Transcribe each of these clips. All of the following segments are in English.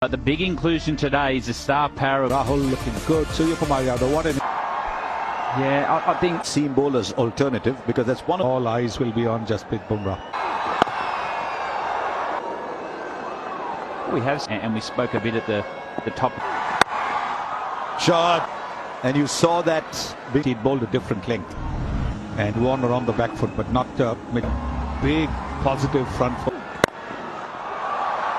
But the big inclusion today is the star power of Rahul looking good. Suryakumar Yadav, what an... Yeah, I think seam bowler's alternative, because that's one of... All eyes will be on Jasprit Bumrah. we have, and we spoke a bit at the top. Shot, and you saw that He bowled a different length. And Warner on the back foot, but not mid. Big positive front foot.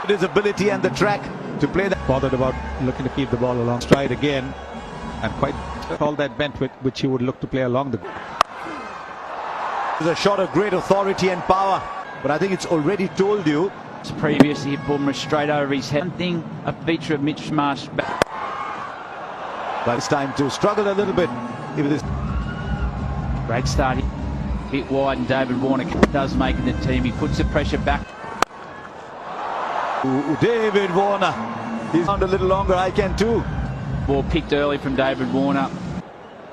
his ability and the track to play that. Bothered about looking to keep the ball along stride again, and quite all that bent with which he would look to play along the. It's a shot of great authority and power, but I think it's already told you. Previously, he pulled Bumrah straight over his head. One thing, a feature of Mitch Marsh. But it's time to struggle a little bit. If this Great start, hit wide, and David Warner does make the team. He puts the pressure back. David Warner, he's found a little longer. I can too. Ball picked early from David Warner,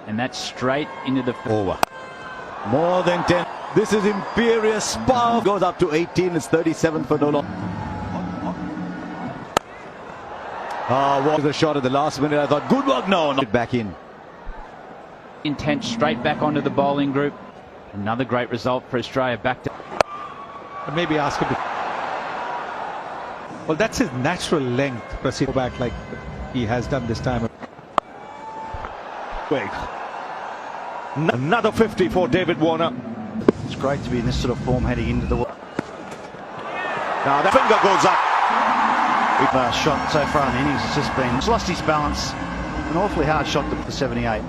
and that's straight into the over. More than 10. This is imperious power. Goes up to 18. It's 37 for no long. What was a shot at the last minute? I thought, good work. No, not back in. Intent straight back onto the bowling group. Another great result for Australia. Back to. Maybe ask him to. Well, that's his natural length. Proceed back like he has done this time. Wait. Another 50 for David Warner. It's great to be in this sort of form heading into the. Now the finger goes up. Shot so far in the innings has just been. He's lost his balance. An awfully hard shot to the 78.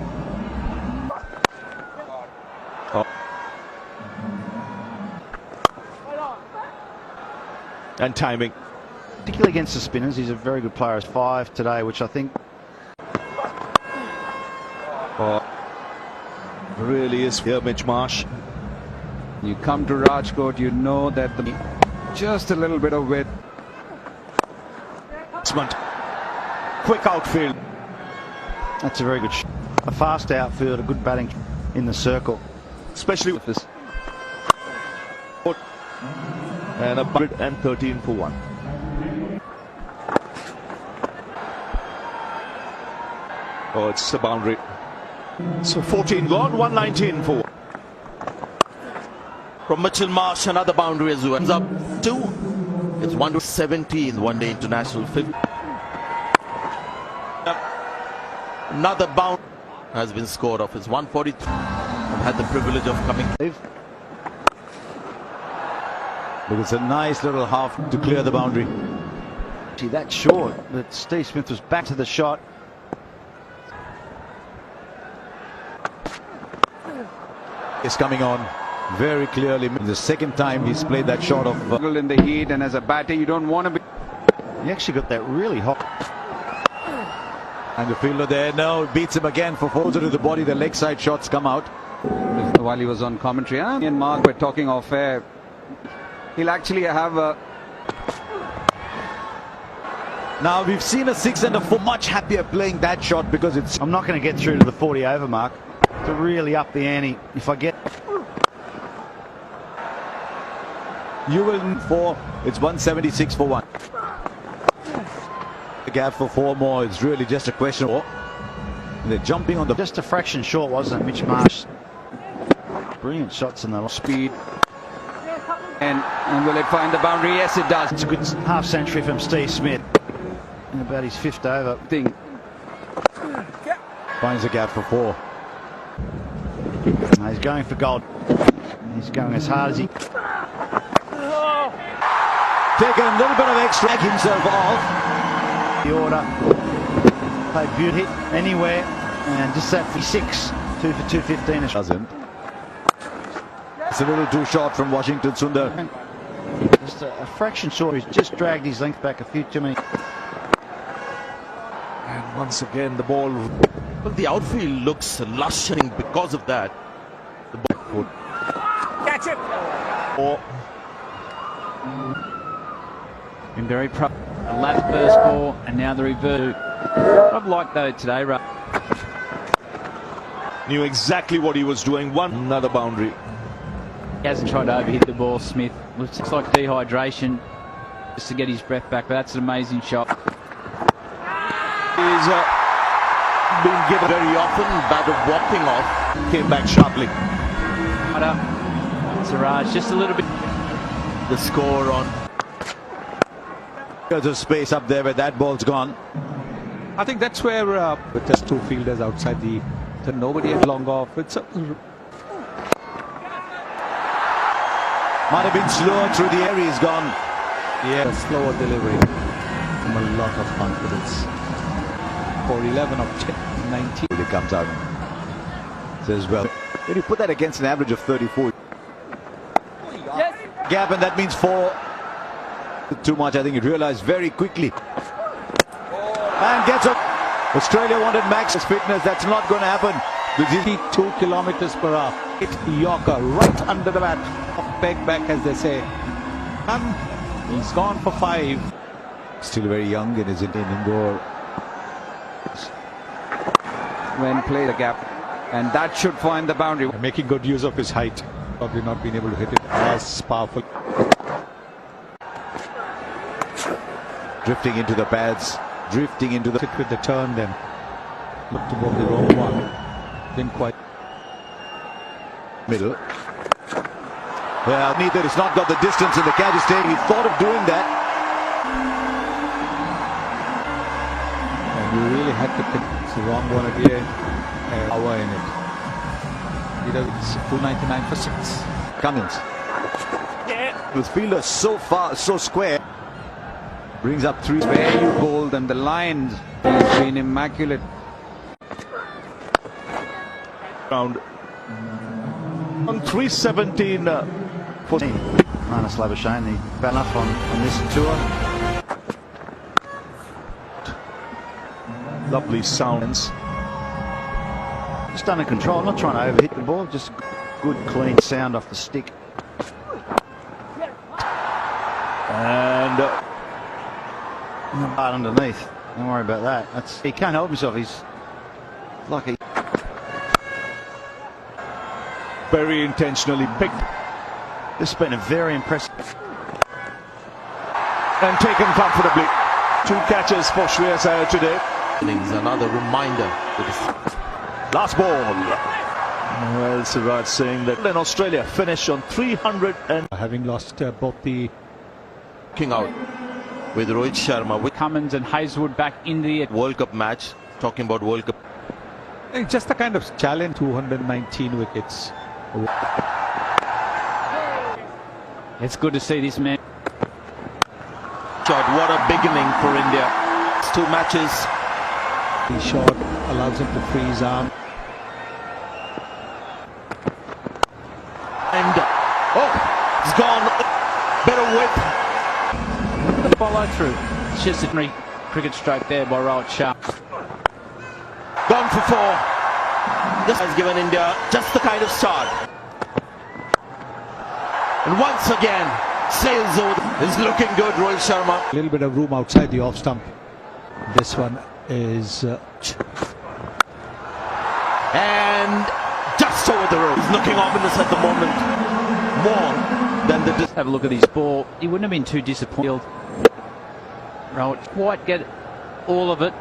And timing. Particularly against the spinners, he's a very good player. As 5 today, which I think Really is here, Mitch Marsh. You come to Rajkot, you know that just a little bit of width. Quick outfield. that's a very good shot. A fast outfield, a good batting in the circle. Especially with this. And 113 for 1. Oh, it's a boundary. So 14 gone, 119 for 1. From Mitchell Marsh, another boundary as well. Ends up 2. It's 1-70 in the one-day international 50. Another bound has been scored off. It's 143. I've had the privilege of coming. But it's a nice little half to clear the boundary. See, that short, but Steve Smith was back to the shot. It's coming on very clearly. The second time he's played that shot of. In the heat, and as a batter, you don't want to be. He actually got that really hot. And the fielder there, no, beats him again for closer to the body. The leg side shots come out. While he was on commentary, me and Mark were talking off air. He'll actually have a. Now we've seen a 6 and a 4. Much happier playing that shot because it's. I'm not going to get through to the 40 over mark to really up the ante. If I get. You will 4. It's 176 for 1. The gap for 4 more. It's really just a question of. They're jumping on the. Just a fraction short, wasn't it, Mitch Marsh? Brilliant shots in the Speed. And will it find the boundary? Yes, it does. It's a good half century from Steve Smith. In about his 5th over. Finds the gap for 4. No, he's going for gold. He's going as hard as he. Taking a little bit of extra. Back himself off. The order. Played beauty hit anywhere. And just that for 6. 2 for 215. Doesn't. It's a little too short from Washington Sundar. Just a fraction short. He's just dragged his length back a few too many. And once again, the ball. Well, the outfield looks lush because of that. The ball. Catch it! Or Been very proud. A lap first ball, and now the reverse. I've liked though today, right? Knew exactly what he was doing. Another boundary. He hasn't tried to overhit the ball, Smith. Looks like dehydration just to get his breath back, but that's an amazing shot. He's been given very often, bat of walking off, came back sharply. Siraj just a little bit. The score on There's a space up there where that ball's gone. I think that's where with just two fielders outside the nobody had long off. It's Might have been slower through the air. He's gone. a slower delivery. A lot of confidence. For 11 of 19. He comes out and says, well, when you put that against an average of 34. Yes. Gap, and that means 4. Too much, I think he realized very quickly. And gets up. Australia wanted Max's fitness. That's not going to happen. 2 kilometers per hour. Hit Yorker right under the bat. Peg back, as they say. And he's gone for 5. Still very young in his indoor. When play the gap, and that should find the boundary. Making good use of his height. Probably not been able to hit it as powerful. Drifting into the pads. Drifting into the... Hit with the turn then. Looked to go the wrong one. Didn't quite. Middle. Well, neither. It's not got the distance and the catch is taken. He thought of doing that. And you really had to pick the wrong one again. Power in it. It's 299 for 6. Cummins. With fielder so far, so square. Brings up 3. Where you bowled and the lines, he's been immaculate. Round on 317 for Marnus Labuschagne, the bat enough on this tour. lovely sounds. Just under control, not trying to overhit the ball, just good clean sound off the stick. And Hard underneath, don't worry about that. He can't help himself, he's lucky. very intentionally picked This has been a very impressive. and taken comfortably. 2 catches for Shreyas Iyer today. innings. Another reminder that is Last ball. Well, Siraj saying that in Australia finish on 300 and Having lost both the king out with Rohit Sharma with Cummins and Hazelwood back in the World Cup match. Talking about World Cup. it's just a kind of challenge. 219 wickets. It's good to see this man. Shot. What a beginning for India. It's 2 matches. The shot allows him to freeze arm. And it's gone. Better width. The follow through. It's just a cricket stroke there by Rohit Sharma. Gone for 4. This has given India just the kind of start. And once again, sails over. Is looking good, Rohit Sharma. A little bit of room outside the off stump. This one is And just over the road. He's looking ominous at the moment. More than the Have a look at his ball. He wouldn't have been too disappointed. Rohit quite get all of it.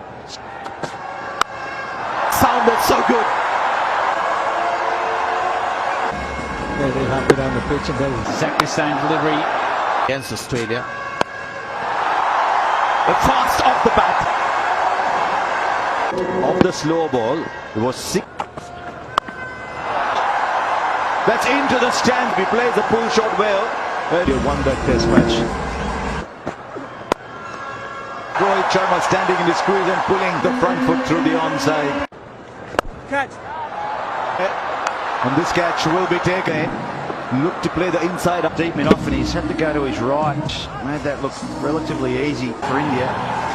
sounded so good. they have it down the pitch, and there is Exactly the same delivery. Against Australia. But fast off the bat. Off the slow ball. It was 6. That's into the stand. He plays the pull shot well. And he won that test match. Rohit Sharma standing in the squeeze and pulling the front foot through the onside. Catch. And this catch will be taken. Look to play the inside up. Deep enough, and he's had to go to his right. Made that look relatively easy for India.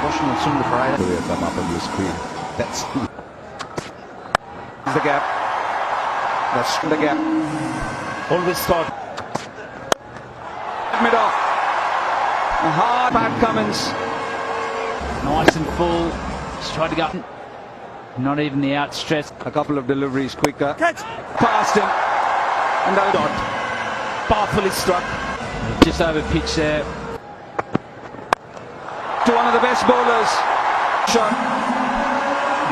Washington Sundar Parade. Come up on your screen. That's The gap. That's the gap. Always thought. Mid off. A hard Pat Cummins. Nice and full. Just tried to go. Not even the outstretched. A couple of deliveries quicker. Past him. And that dot. Powerfully struck. Just over pitch there. To one of the best bowlers. Shot.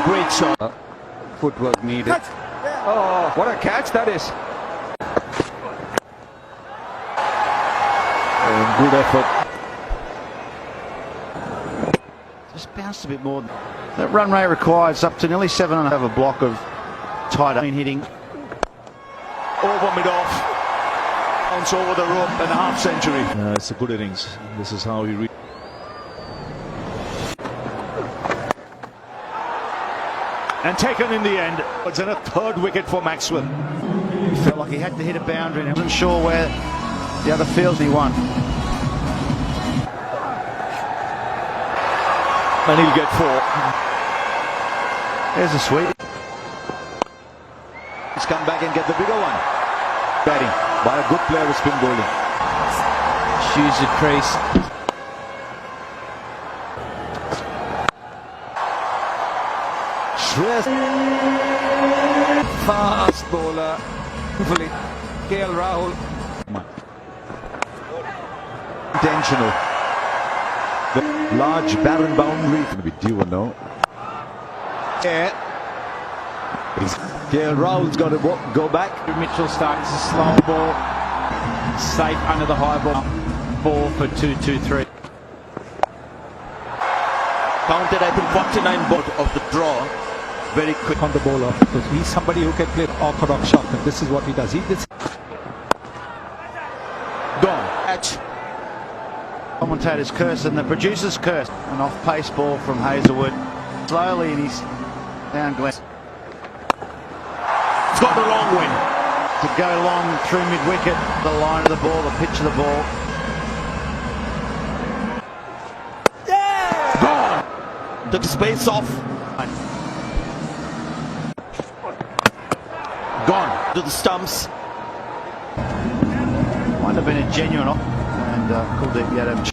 Great shot. Footwork needed. Oh, what a catch that is. Good effort. Just bounced a bit more. That run rate required is up to nearly 7.5 a block of tight hitting. Over mid-off. Bounce over the rope and a half century. It's a good innings. This is how he and taken in the end. It's in a third wicket for Maxwell. He felt like he had to hit a boundary and he wasn't sure where the other fields he won. And he'll get 4. There's a sweep. He's come back and get the bigger one. Batting by a good player with spin bowling. Shoes the crease. Fast bowler. Hopefully, KL Rahul. Intentional. The large barren boundary. Going to be due or no? Yeah. KL Rahul's got to go back. Mitchell starts a slow ball. Safe under the high ball. Ball for 2-2-3. Counted, I think, 49 ball of the draw. Very quick. On the bowler, because he's somebody who can play orthodox shot, and this is what he does. Gone. Catch. Commentators curse and the producers curse. An off-pace ball from Hazelwood. Slowly and he's down Glenn. It's got a long win. To go long through mid-wicket, the line of the ball, the pitch of the ball. Gone. Took space off. Gone to the stumps. Might have been a genuine and Kuldeep Yadav